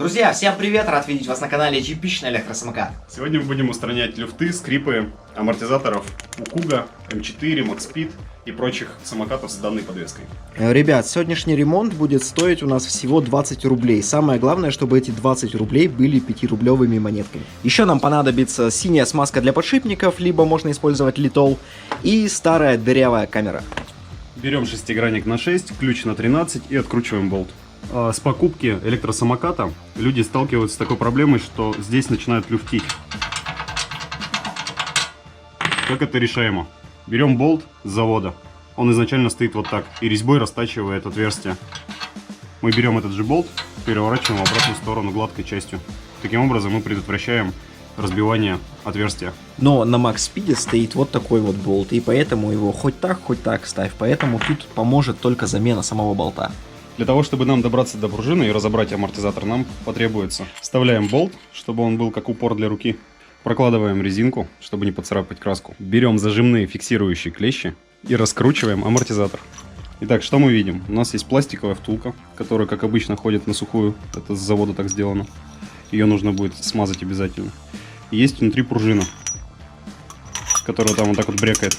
Друзья, всем привет! Рад видеть вас на канале Типичный электросамокат. Сегодня мы будем устранять люфты, скрипы амортизаторов у Kuga, M4, Maxspeed и прочих самокатов с данной подвеской. Ребят, сегодняшний ремонт будет стоить у нас всего 20 рублей. Самое главное, чтобы эти 20 рублей были 5-рублевыми монетками. Еще нам понадобится синяя смазка для подшипников, либо можно использовать литол, и старая дырявая камера. Берем шестигранник на 6, ключ на 13 и откручиваем болт. С покупки электросамоката люди сталкиваются с такой проблемой, что здесь начинают люфтить. Как это решаемо? Берем болт с завода. Он изначально стоит вот так и резьбой растачивает отверстие. Мы берем этот же болт, переворачиваем в обратную сторону гладкой частью. Таким образом мы предотвращаем разбивание отверстия. Но на Maxspeed стоит вот такой вот болт, и поэтому его хоть так ставь. Поэтому тут поможет только замена самого болта. Для того, чтобы нам добраться до пружины и разобрать амортизатор, нам потребуется: вставляем болт, чтобы он был как упор для руки, прокладываем резинку, чтобы не поцарапать краску, берем зажимные фиксирующие клещи и раскручиваем амортизатор. Итак, что мы видим? У нас есть пластиковая втулка, которая, как обычно, ходит на сухую. Это с завода так сделано. Ее нужно будет смазать обязательно. И есть внутри пружина, которая там вот так вот брекает.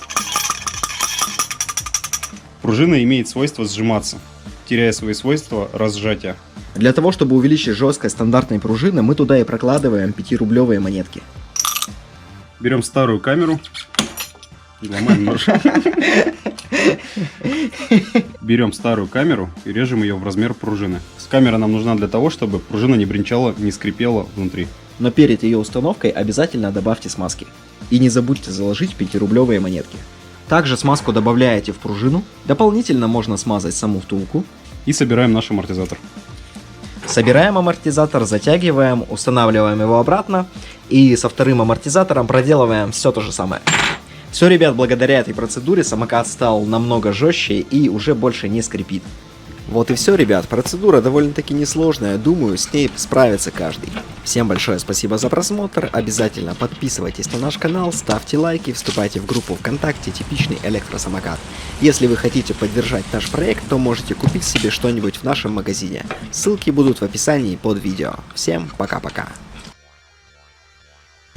Пружина имеет свойство сжиматься, теряя свои свойства разжатия. Для того, чтобы увеличить жесткость стандартной пружины, мы туда и прокладываем 5-рублевые монетки. Берем старую камеру. Ломаем нож. Берем старую камеру и режем ее в размер пружины. Камера нам нужна для того, чтобы пружина не бренчала, не скрипела внутри. Но перед ее установкой обязательно добавьте смазки. И не забудьте заложить 5-рублевые монетки. Также смазку добавляете в пружину. Дополнительно можно смазать саму втулку. И собираем наш амортизатор. Собираем амортизатор, затягиваем, устанавливаем его обратно. И со вторым амортизатором проделываем все то же самое. Все, ребят, благодаря этой процедуре самокат стал намного жестче и уже больше не скрипит. Вот и все, ребят, процедура довольно-таки несложная, думаю, с ней справится каждый. Всем большое спасибо за просмотр, обязательно подписывайтесь на наш канал, ставьте лайки, вступайте в группу ВКонтакте «Типичный электросамокат». Если вы хотите поддержать наш проект, то можете купить себе что-нибудь в нашем магазине. Ссылки будут в описании под видео. Всем пока-пока.